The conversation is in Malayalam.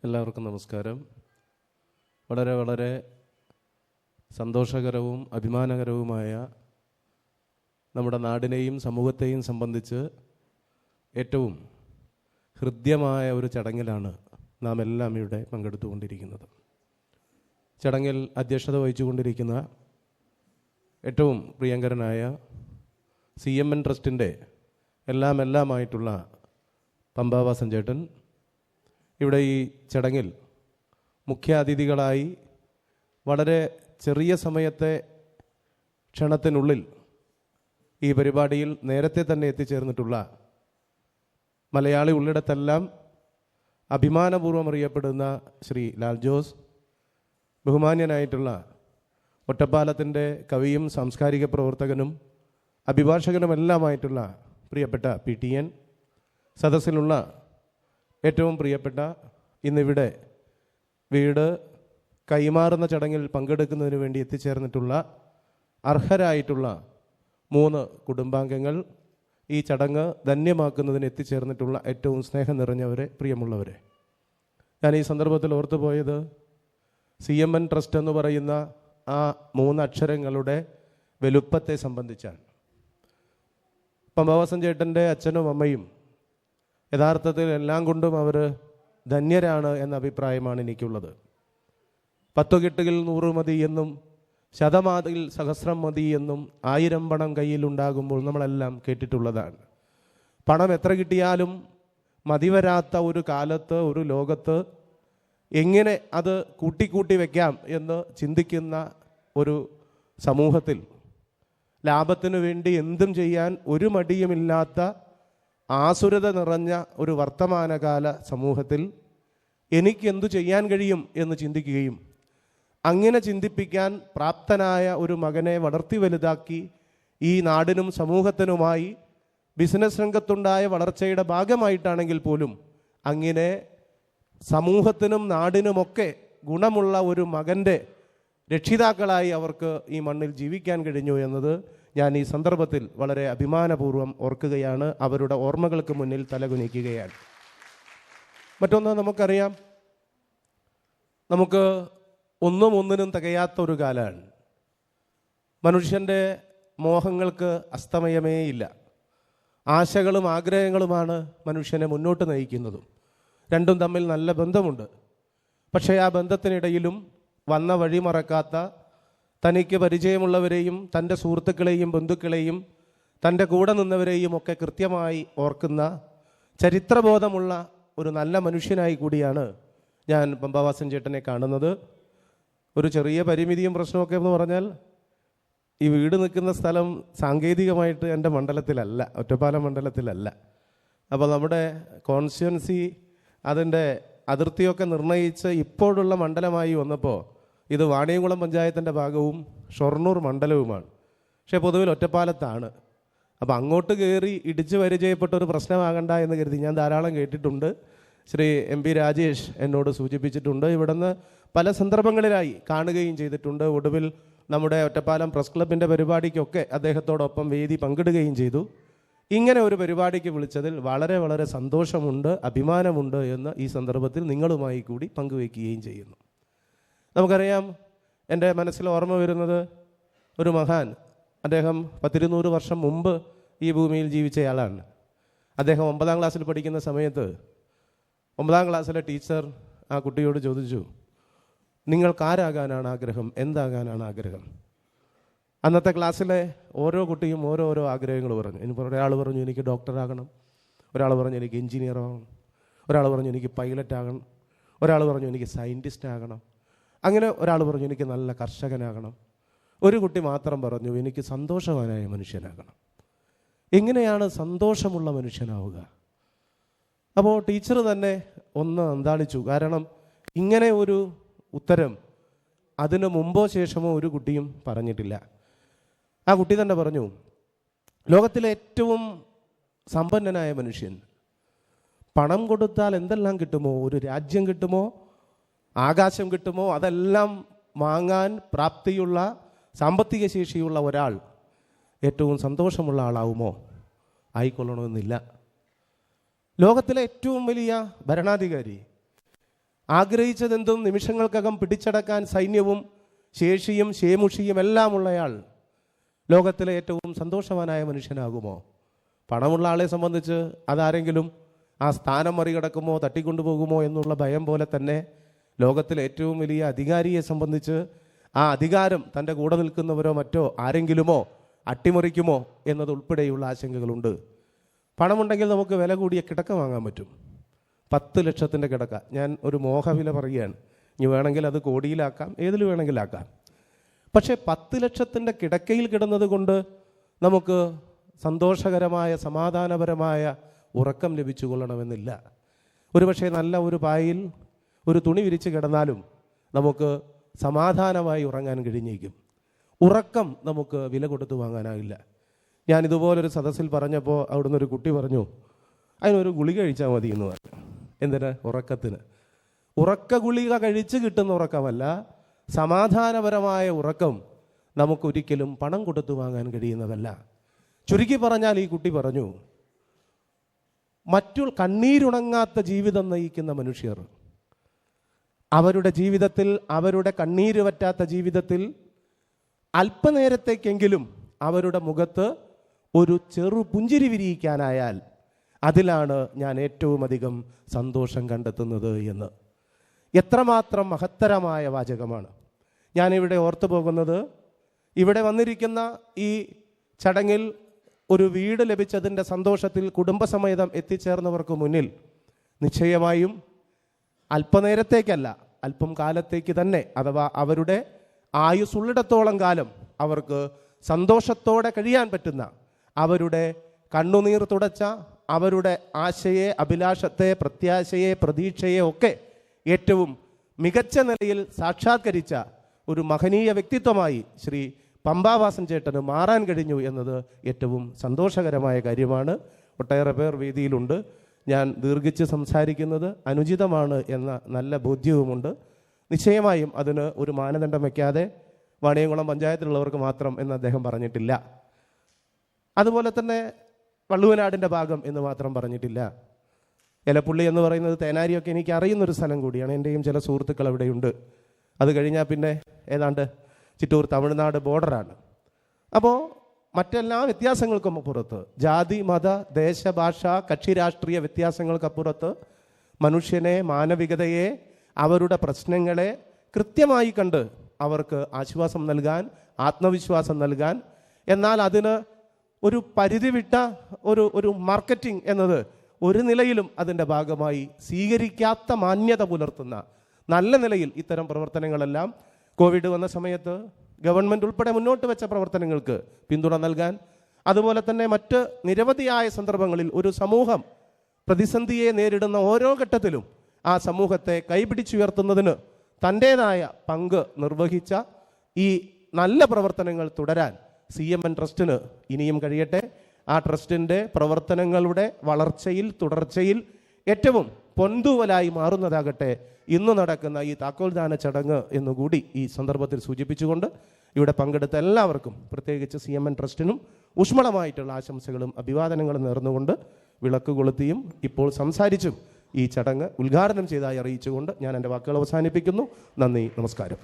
എല്ലാവർക്കും നമസ്കാരം. വളരെ വളരെ സന്തോഷകരവും അഭിമാനകരവുമായ നമ്മുടെ നാടിനെയും സമൂഹത്തെയും സംബന്ധിച്ച് ഏറ്റവും ഹൃദ്യമായ ഒരു ചടങ്ങിലാണ് നാം എല്ലാം ഇവിടെ പങ്കെടുത്തുകൊണ്ടിരിക്കുന്നത്. ചടങ്ങിൽ അധ്യക്ഷത വഹിച്ചുകൊണ്ടിരിക്കുന്ന ഏറ്റവും പ്രിയങ്കരനായ CMN ട്രസ്റ്റിൻ്റെ എല്ലാമായിട്ടുള്ള പമ്പാവാസൻ ചേട്ടൻ, ഇവിടെ ഈ ചടങ്ങിൽ മുഖ്യാതിഥികളായി വളരെ ചെറിയ സമയത്തെ ക്ഷണത്തിനുള്ളിൽ ഈ പരിപാടിയിൽ നേരത്തെ തന്നെ എത്തിച്ചേർന്നിട്ടുള്ള മലയാളി ഉള്ളിടത്തെല്ലാം അഭിമാനപൂർവ്വം അറിയപ്പെടുന്ന ശ്രീ ലാൽ ജോസ്, ബഹുമാന്യനായിട്ടുള്ള ഒറ്റപ്പാലത്തിൻ്റെ കവിയും സാംസ്കാരിക പ്രവർത്തകനും അഭിഭാഷകനുമെല്ലാമായിട്ടുള്ള പ്രിയപ്പെട്ട PTN, സദസ്സിലുള്ള ഏറ്റവും പ്രിയപ്പെട്ട ഇന്നിവിടെ വീട് കൈമാറുന്ന ചടങ്ങിൽ പങ്കെടുക്കുന്നതിന് വേണ്ടി എത്തിച്ചേർന്നിട്ടുള്ള അർഹരായിട്ടുള്ള 3 കുടുംബാംഗങ്ങൾ, ഈ ചടങ്ങ് ധന്യമാക്കുന്നതിന് എത്തിച്ചേർന്നിട്ടുള്ള ഏറ്റവും സ്നേഹം നിറഞ്ഞവരെ, പ്രിയമുള്ളവരെ, ഞാൻ ഈ സന്ദർഭത്തിൽ ഓർത്തുപോയത് CMN ട്രസ്റ്റ് എന്ന് പറയുന്ന ആ 3 അക്ഷരങ്ങളുടെ വലുപ്പത്തെ സംബന്ധിച്ചാണ്. പമ്പാവാസൻ ചേട്ടൻ്റെ അച്ഛനും അമ്മയും യഥാർത്ഥത്തിൽ എല്ലാം കൊണ്ടും അവർ ധന്യരാണ് എന്ന അഭിപ്രായമാണ് എനിക്കുള്ളത്. 10 കെട്ടുകിൽ 100 മതി എന്നും ശതമാതിൽ സഹസ്രം മതി എന്നും 1000 പണം കയ്യിലുണ്ടാകുമ്പോൾ നമ്മളെല്ലാം കേട്ടിട്ടുള്ളതാണ്. പണം എത്ര കിട്ടിയാലും മതിവരാത്ത ഒരു കാലത്ത്, ഒരു ലോകത്ത് എങ്ങനെ അത് കൂട്ടിക്കൂട്ടി വയ്ക്കാം എന്ന് ചിന്തിക്കുന്ന ഒരു സമൂഹത്തിൽ ലാഭത്തിനു വേണ്ടി എന്തും ചെയ്യാൻ ഒരു മടിയുമില്ലാത്ത ആസുരത നിറഞ്ഞ ഒരു വർത്തമാനകാല സമൂഹത്തിൽ എനിക്കെന്തു ചെയ്യാൻ കഴിയും എന്ന് ചിന്തിക്കുകയും അങ്ങനെ ചിന്തിപ്പിക്കാൻ പ്രാപ്തനായ ഒരു മകനെ വളർത്തി വലുതാക്കി ഈ നാടിനും സമൂഹത്തിനുമായി ബിസിനസ് രംഗത്തുണ്ടായ വളർച്ചയുടെ ഭാഗമായിട്ടാണെങ്കിൽ പോലും അങ്ങനെ സമൂഹത്തിനും നാടിനുമൊക്കെ ഗുണമുള്ള ഒരു മകൻ്റെ രക്ഷിതാക്കളായി അവർക്ക് ഈ മണ്ണിൽ ജീവിക്കാൻ കഴിഞ്ഞു എന്നത് ഞാൻ ഈ സന്ദർഭത്തിൽ വളരെ അഭിമാനപൂർവ്വം ഓർക്കുകയാണ്, അവരുടെ ഓർമ്മകൾക്ക് മുന്നിൽ തലകുനിക്കുകയാണ്. മറ്റൊന്ന്, നമുക്കറിയാം, നമുക്ക് ഒന്നിനും തികയാത്ത ഒരു കാലമാണ്. മനുഷ്യൻ്റെ മോഹങ്ങൾക്ക് അസ്തമയമേ ഇല്ല. ആശകളും ആഗ്രഹങ്ങളുമാണ് മനുഷ്യനെ മുന്നോട്ട് നയിക്കുന്നതും. രണ്ടും തമ്മിൽ നല്ല ബന്ധമുണ്ട്. പക്ഷേ ആ ബന്ധത്തിനിടയിലും വന്ന വഴി മറക്കാത്ത, തനിക്ക് പരിചയമുള്ളവരെയും തൻ്റെ സുഹൃത്തുക്കളെയും ബന്ധുക്കളെയും തൻ്റെ കൂടെ നിന്നവരെയും ഒക്കെ കൃത്യമായി ഓർക്കുന്ന ചരിത്രബോധമുള്ള ഒരു നല്ല മനുഷ്യനായി കൂടിയാണ് ഞാൻ പമ്പാവാസൻ ചേട്ടനെ കാണുന്നത്. ഒരു ചെറിയ പരിമിതിയും പ്രശ്നമൊക്കെ എന്ന് പറഞ്ഞാൽ, ഈ വീട് നിൽക്കുന്ന സ്ഥലം സാങ്കേതികമായിട്ട് എൻ്റെ മണ്ഡലത്തിലല്ല, ഒറ്റപ്പാലം മണ്ഡലത്തിലല്ല. അപ്പോൾ നമ്മുടെ കോൺസ്റ്റിറ്റ്യുവൻസി അതിൻ്റെ അതിർത്തിയൊക്കെ നിർണയിച്ച് ഇപ്പോഴുള്ള മണ്ഡലമായി വന്നപ്പോൾ ഇത് വാണിയംകുളം പഞ്ചായത്തിൻ്റെ ഭാഗവും ഷൊർണൂർ മണ്ഡലവുമാണ്. പക്ഷേ പൊതുവിൽ ഒറ്റപ്പാലത്താണ്. അപ്പോൾ അങ്ങോട്ട് കയറി ഇടിച്ച് പരിചയപ്പെട്ട ഒരു പ്രശ്നമാകണ്ട എന്ന് കരുതി ഞാൻ ധാരാളം കേട്ടിട്ടുണ്ട്. ശ്രീ MP രാജേഷ് എന്നോട് സൂചിപ്പിച്ചിട്ടുണ്ട്. ഇവിടുന്ന് പല സന്ദർഭങ്ങളിലായി കാണുകയും ചെയ്തിട്ടുണ്ട്. ഒടുവിൽ നമ്മുടെ ഒറ്റപ്പാലം പ്രസ് ക്ലബിൻ്റെ പരിപാടിക്കൊക്കെ അദ്ദേഹത്തോടൊപ്പം വേദി പങ്കിടുകയും ചെയ്തു. ഇങ്ങനെ ഒരു പരിപാടിക്ക് വിളിച്ചതിൽ വളരെ വളരെ സന്തോഷമുണ്ട്, അഭിമാനമുണ്ട് എന്ന് ഈ സന്ദർഭത്തിൽ നിങ്ങളുമായി കൂടി പങ്കുവയ്ക്കുകയും ചെയ്യുന്നു. നമുക്കറിയാം, എൻ്റെ മനസ്സിൽ ഓർമ്മ വരുന്നത് ഒരു മഹാൻ, അദ്ദേഹം 100-200 വർഷം മുമ്പ് ഈ ഭൂമിയിൽ ജീവിച്ചയാളാണ്. അദ്ദേഹം 9ാം ക്ലാസ്സിൽ പഠിക്കുന്ന സമയത്ത് 9ാം ക്ലാസ്സിലെ ടീച്ചർ ആ കുട്ടിയോട് ചോദിച്ചു, നിങ്ങൾക്കാരാകാനാണ് ആഗ്രഹം, എന്താകാനാണ് ആഗ്രഹം? അന്നത്തെ ക്ലാസ്സിലെ ഓരോ കുട്ടിയും ഓരോരോ ആഗ്രഹങ്ങൾ പറഞ്ഞു. ഒരാൾ പറഞ്ഞു എനിക്ക് ഡോക്ടറാകണം, ഒരാൾ പറഞ്ഞു എനിക്ക് എഞ്ചിനീയർ ആകണം, ഒരാൾ പറഞ്ഞു എനിക്ക് പൈലറ്റ് ആകണം, ഒരാൾ പറഞ്ഞു എനിക്ക് സയൻറ്റിസ്റ്റ് ആകണം, അങ്ങനെ ഒരാൾ പറഞ്ഞു എനിക്ക് നല്ല കർഷകനാകണം. ഒരു കുട്ടി മാത്രം പറഞ്ഞു എനിക്ക് സന്തോഷവാനായ മനുഷ്യനാകണം. എങ്ങനെയാണ് സന്തോഷമുള്ള മനുഷ്യനാവുക? അപ്പോൾ ടീച്ചർ തന്നെ ഒന്ന് അന്താളിച്ചു. കാരണം ഇങ്ങനെ ഒരു ഉത്തരം അതിന് മുമ്പോ ശേഷമോ ഒരു കുട്ടിയും പറഞ്ഞിട്ടില്ല. ആ കുട്ടി തന്നെ പറഞ്ഞു, ലോകത്തിലെ ഏറ്റവും സമ്പന്നനായ മനുഷ്യൻ പണം കൊടുത്താൽ എന്തെല്ലാം കിട്ടുമോ, ഒരു രാജ്യം കിട്ടുമോ, ആകാശം കിട്ടുമോ, അതെല്ലാം വാങ്ങാൻ പ്രാപ്തിയുള്ള സാമ്പത്തിക ശേഷിയുള്ള ഒരാൾ ഏറ്റവും സന്തോഷമുള്ള ആളാവുമോ? ആയിക്കൊള്ളണമെന്നില്ല. ലോകത്തിലെ ഏറ്റവും വലിയ ഭരണാധികാരി ആഗ്രഹിച്ചതെന്തും നിമിഷങ്ങൾക്കകം പിടിച്ചടക്കാൻ സൈന്യവും ശേഷിയും ശേമുഷിയും എല്ലാം ഉള്ളയാൾ ലോകത്തിലെ ഏറ്റവും സന്തോഷവാനായ മനുഷ്യനാകുമോ? പണമുള്ള ആളെ സംബന്ധിച്ച് അതാരെങ്കിലും ആ സ്ഥാനം മറികടക്കുമോ തട്ടിക്കൊണ്ടുപോകുമോ എന്നുള്ള ഭയം പോലെ തന്നെ ലോകത്തിലെ ഏറ്റവും വലിയ അധികാരിയെ സംബന്ധിച്ച് ആ അധികാരം തൻ്റെ കൂടെ നിൽക്കുന്നവരോ മറ്റോ ആരെങ്കിലുമോ അട്ടിമറിക്കുമോ എന്നതുൾപ്പെടെയുള്ള ആശങ്കകളുണ്ട്. പണമുണ്ടെങ്കിൽ നമുക്ക് വില കൂടിയ കിടക്ക വാങ്ങാൻ പറ്റും. 10 ലക്ഷത്തിൻ്റെ കിടക്ക. ഞാൻ ഒരു മോഹവില പറയുകയാണ്. ഇനി വേണമെങ്കിൽ അത് കോടിയിലാക്കാം, ഏതിൽ വേണമെങ്കിലാക്കാം. പക്ഷേ 10 ലക്ഷത്തിൻ്റെ കിടക്കയിൽ കിടന്നത് കൊണ്ട് നമുക്ക് സന്തോഷകരമായ സമാധാനപരമായ ഉറക്കം ലഭിച്ചു കൊള്ളണമെന്നില്ല. ഒരുപക്ഷെ നല്ല ഒരു പായിൽ ഒരു തുണി വിരിച്ച് കിടന്നാലും നമുക്ക് സമാധാനമായി ഉറങ്ങാൻ കഴിഞ്ഞേക്കും. ഉറക്കം നമുക്ക് വില കൊടുത്ത് വാങ്ങാനാവില്ല. ഞാൻ ഇതുപോലൊരു സദസ്സിൽ പറഞ്ഞപ്പോൾ അവിടുന്ന് ഒരു കുട്ടി പറഞ്ഞു, അതിനൊരു ഗുളിക കഴിച്ചാൽ മതി എന്ന് പറഞ്ഞു. എന്തിന്? ഉറക്കത്തിന്. ഉറക്ക ഗുളിക കഴിച്ച് കിട്ടുന്ന ഉറക്കമല്ല, സമാധാനപരമായ ഉറക്കം നമുക്കൊരിക്കലും പണം കൊടുത്തു വാങ്ങാൻ കഴിയുന്നതല്ല. ചുരുക്കി പറഞ്ഞാൽ ഈ കുട്ടി പറഞ്ഞു, കണ്ണീരുണങ്ങാത്ത ജീവിതം നയിക്കുന്ന മനുഷ്യർ അവരുടെ ജീവിതത്തിൽ, അവരുടെ കണ്ണീര് പറ്റാത്ത ജീവിതത്തിൽ അല്പനേരത്തേക്കെങ്കിലും അവരുടെ മുഖത്ത് ഒരു ചെറു പുഞ്ചിരി വിരിയിക്കാനായാൽ അതിലാണ് ഞാൻ ഏറ്റവും അധികം സന്തോഷം കണ്ടെത്തുന്നത് എന്ന്. എത്രമാത്രം മഹത്തരമായ വാചകമാണ്. ഞാനിവിടെ ഓർത്തു പോകുന്നത്, ഇവിടെ വന്നിരിക്കുന്ന ഈ ചടങ്ങിൽ ഒരു വീട് ലഭിച്ചതിൻ്റെ സന്തോഷത്തിൽ കുടുംബസമേതം എത്തിച്ചേർന്നവർക്ക് മുന്നിൽ നിശ്ചയമായും അല്പനേരത്തേക്കല്ല, അല്പം കാലത്തേക്ക് തന്നെ, അഥവാ അവരുടെ ആയുസ്സുള്ളിടത്തോളം കാലം അവർക്ക് സന്തോഷത്തോടെ കഴിയാൻ പറ്റുന്ന, അവരുടെ കണ്ണുനീർ തുടച്ച, അവരുടെ ആശയെ, അഭിലാഷത്തെ, പ്രത്യാശയെ, പ്രതീക്ഷയെ ഒക്കെ ഏറ്റവും മികച്ച നിലയിൽ സാക്ഷാത്കരിച്ച ഒരു മഹനീയ വ്യക്തിത്വമായി ശ്രീ പമ്പാവാസൻ ചേട്ടന് മാറാൻ കഴിഞ്ഞു എന്നത് ഏറ്റവും സന്തോഷകരമായ കാര്യമാണ്. ഒട്ടേറെ പേർ വേദിയിലുണ്ട്. ഞാൻ ദീർഘിച്ച് സംസാരിക്കുന്നത് അനുചിതമാണ് എന്ന നല്ല ബോധ്യവുമുണ്ട്. നിശ്ചയമായും അതിന് ഒരു മാനദണ്ഡം വയ്ക്കാതെ വാണിയംകുളം പഞ്ചായത്തിലുള്ളവർക്ക് മാത്രം എന്ന് അദ്ദേഹം പറഞ്ഞിട്ടില്ല. അതുപോലെ തന്നെ വള്ളുവനാടിൻ്റെ ഭാഗം എന്ന് മാത്രം പറഞ്ഞിട്ടില്ല. എലപ്പുള്ളി എന്ന് പറയുന്നത് തേനാരിയൊക്കെ എനിക്ക് അറിയുന്നൊരു സ്ഥലം കൂടിയാണ്. എൻ്റെയും ചില സുഹൃത്തുക്കൾ അവിടെയുണ്ട്. അത് കഴിഞ്ഞാൽ പിന്നെ ഏതാണ്ട് ചിറ്റൂർ തമിഴ്നാട് ബോർഡറാണ്. അപ്പോൾ മറ്റെല്ലാ വ്യത്യാസങ്ങൾക്കും പുറത്ത്, ജാതി മത ദേശ ഭാഷ കക്ഷി രാഷ്ട്രീയ വ്യത്യാസങ്ങൾക്കപ്പുറത്ത് മനുഷ്യനെ, മാനവികതയെ, അവരുടെ പ്രശ്നങ്ങളെ കൃത്യമായി കണ്ട് അവർക്ക് ആശ്വാസം നൽകാൻ, ആത്മവിശ്വാസം നൽകാൻ, എന്നാൽ അതിന് ഒരു പരിധി വിട്ട ഒരു മാർക്കറ്റിംഗ് എന്നത് ഒരു നിലയിലും അതിൻ്റെ ഭാഗമായി സ്വീകരിക്കാത്ത മാന്യത പുലർത്തുന്ന നല്ല നിലയിൽ ഇത്തരം പ്രവർത്തനങ്ങളെല്ലാം കോവിഡ് വന്ന സമയത്ത് ഗവൺമെൻറ് ഉൾപ്പെടെ മുന്നോട്ട് വെച്ച പ്രവർത്തനങ്ങൾക്ക് പിന്തുണ നൽകാൻ, അതുപോലെ തന്നെ മറ്റ് നിരവധിയായ സന്ദർഭങ്ങളിൽ ഒരു സമൂഹം പ്രതിസന്ധിയെ നേരിടുന്ന ഓരോ ഘട്ടത്തിലും ആ സമൂഹത്തെ കൈപിടിച്ചുയർത്തുന്നതിന് തൻ്റേതായ പങ്ക് നിർവഹിച്ച ഈ നല്ല പ്രവർത്തനങ്ങൾ തുടരാൻ CMN ട്രസ്റ്റിന് ഇനിയും കഴിയട്ടെ. ആ ട്രസ്റ്റിൻ്റെ പ്രവർത്തനങ്ങളുടെ വളർച്ചയിൽ, തുടർച്ചയിൽ ഏറ്റവും പൊന്തൂവലായി മാറുന്നതാകട്ടെ ഇന്ന് നടക്കുന്ന ഈ താക്കോൽദാന ചടങ്ങ് എന്നുകൂടി ഈ സന്ദർഭത്തിൽ സൂചിപ്പിച്ചുകൊണ്ട് ഇവിടെ പങ്കെടുത്ത എല്ലാവർക്കും, പ്രത്യേകിച്ച് CMN ട്രസ്റ്റിനും ഊഷ്മളമായിട്ടുള്ള ആശംസകളും അഭിവാദനങ്ങളും നേർന്നുകൊണ്ട് വിളക്ക് കൊളുത്തിയും ഇപ്പോൾ സംസാരിച്ചും ഈ ചടങ്ങ് ഉദ്ഘാടനം ചെയ്തതായി അറിയിച്ചുകൊണ്ട് ഞാൻ എൻ്റെ വാക്കുകൾ അവസാനിപ്പിക്കുന്നു. നന്ദി, നമസ്കാരം.